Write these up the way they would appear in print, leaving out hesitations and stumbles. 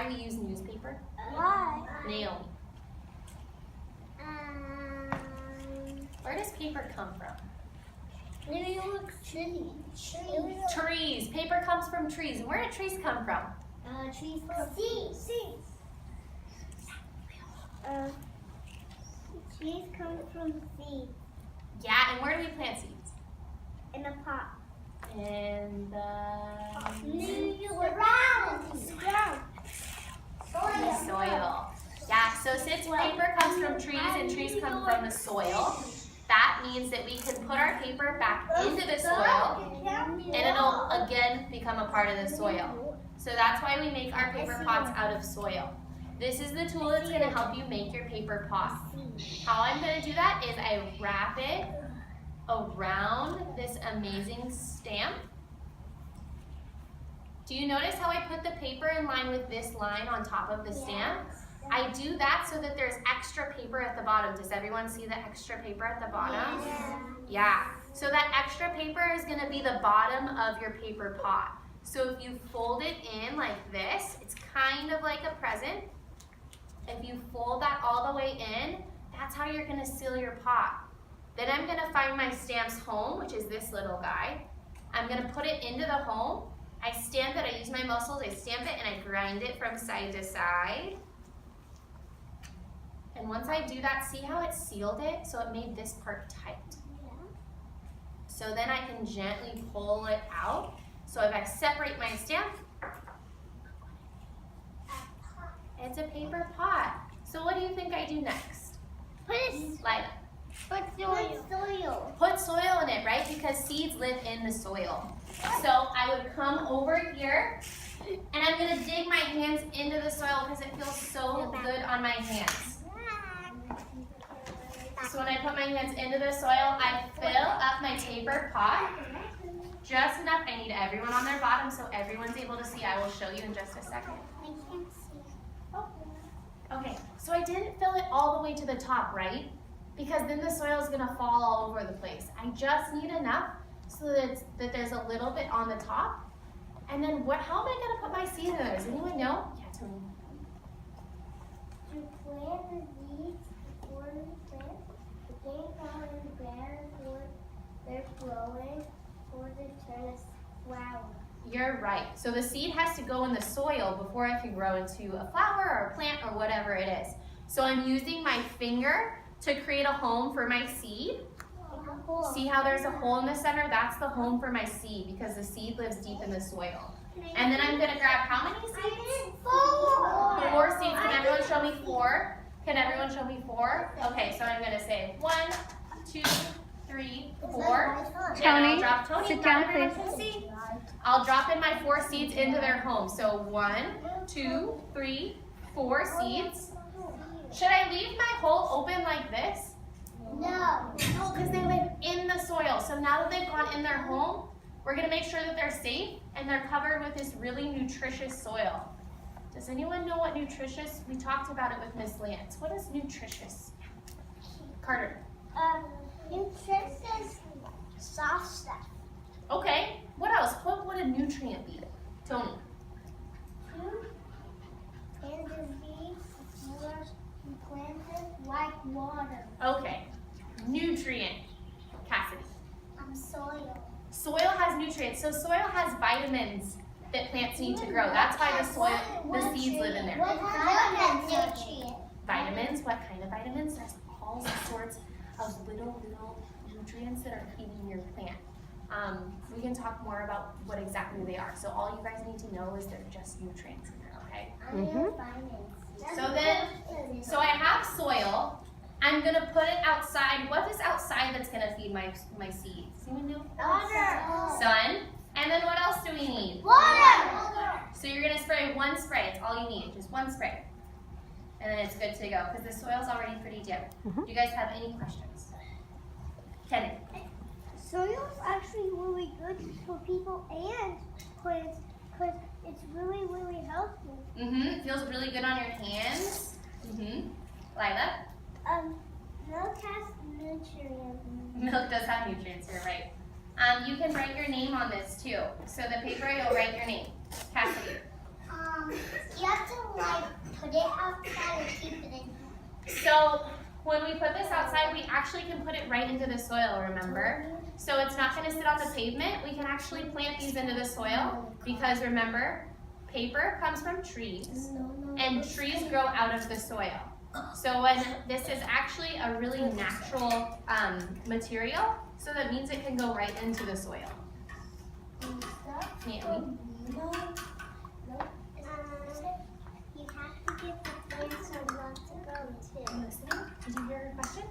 we use newspaper? Why? Naomi. Where does paper come from? New York City. Trees. Paper comes from trees. And where do trees come from? Trees come seeds. Trees come from seeds. Yeah, and where do we plant seeds? In a pot. In the soil. Yeah, so since paper comes from trees and trees come from the soil, that means that we can put our paper back into the soil and it'll again become a part of the soil. So that's why we make our paper pots out of soil. This is the tool that's going to help you make your paper pot. How I'm going to do that is I wrap it around this amazing stamp. Do you notice how I put the paper in line with this line on top of the stamp? I do that so that there's extra paper at the bottom. Does everyone see the extra paper at the bottom? Yeah. So that extra paper is going to be the bottom of your paper pot. So if you fold it in like this, it's kind of like a present. If you fold that all the way in, that's how you're going to seal your pot. Then I'm going to find my stamp's home, which is this little guy. I'm going to put it into the home. I stamp it, I use my muscles, I stamp it, and I grind it from side to side. And once I do that, see how it sealed it? So it made this part tight. So then I can gently pull it out. So if I separate my stamp, it's a paper pot. So what do you think I do next? Lila. Put soil. Put soil in it, right? Because seeds live in the soil. So I would come over here and I'm going to dig my hands into the soil because it feels so good on my hands. So when I put my hands into the soil, I fill up my paper pot. Just enough. I need everyone on their bottom so everyone's able to see. I will show you in just a second. I can't see. Oh. Okay, so I didn't fill it all the way to the top, right? Because then the soil is going to fall all over the place. I just need enough so that there's a little bit on the top. And then how am I going to put my seed in there? Does anyone know? Yeah, tell me. To plant the seeds before you plant, the game fall in the ground before they're growing or they turn a flower. You're right. So the seed has to go in the soil before it can grow into a flower or a plant or whatever it is. So I'm using my finger to create a home for my seed. See how there's a hole in the center? That's the home for my seed because the seed lives deep in the soil. And then I'm going to grab how many seeds? 4. 4 seeds. Can everyone show me 4? Can everyone show me 4? Okay, so I'm going to say 1, 2, 3, 4. Tony, and I'll drop Tony. sit down, please. See? I'll drop in my 4 seeds into their home. So 1, 2, 3, 4 seeds. Should I leave my hole open like this? No. No, because they live in the soil. So now that they've gone in their home, we're going to make sure that they're safe and they're covered with this really nutritious soil. Does anyone know what nutritious? We talked about it with Miss Lance. What is nutritious? Carter. Nutritious soft stuff. Okay. What else? What would a nutrient be? Tony. And the seeds planted like water. Okay. Nutrient. Cassidy. Soil. Soil has nutrients. So soil has vitamins that plants need to grow. That's why the seeds live in there. What kind of nutrient? Vitamins. What kind of vitamins? There's all sorts of little nutrients that are feeding your plant. We can talk more about what exactly they are. So all you guys need to know is they're just nutrients in there, okay? So I have soil. I'm gonna put it outside. What is outside that's gonna feed my seeds? Anyone know? Water. Sun. And then what else do we need? Water. So you're gonna spray 1 spray. It's all you need. Just 1 spray. And then it's good to go because the soil's already pretty deep. Do you guys have any questions? Kennedy. Soil is actually really good for people and plants because it's really, really helpful. It feels really good on your hands. Lila? Milk has nutrients. Milk does have nutrients, you're right. You can write your name on this too. So the paper, you'll write your name. Cassidy. You have to like put it outside and keep it in? So when we put this outside, we actually can put it right into the soil, remember? So it's not gonna sit on the pavement. We can actually plant these into the soil because remember, paper comes from trees and trees grow out of the soil. So when this is actually a really natural material, so that means it can go right into the soil. Naomi? You have to give the plants a lot to go too. Listening? Did you hear her question?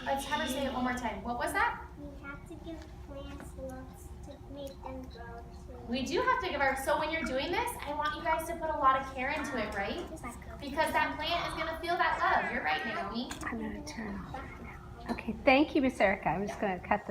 Let's have her say it one more time. What was that? You have to give plants lots to make them grow too. We do have to give our, so when you're doing this, I want you guys to put a lot of care into it, right? Because that plant is gonna feel that love. You're right, Naomi. I'm gonna turn off now. Okay, thank you, Miss Erika. I'm just gonna cut this.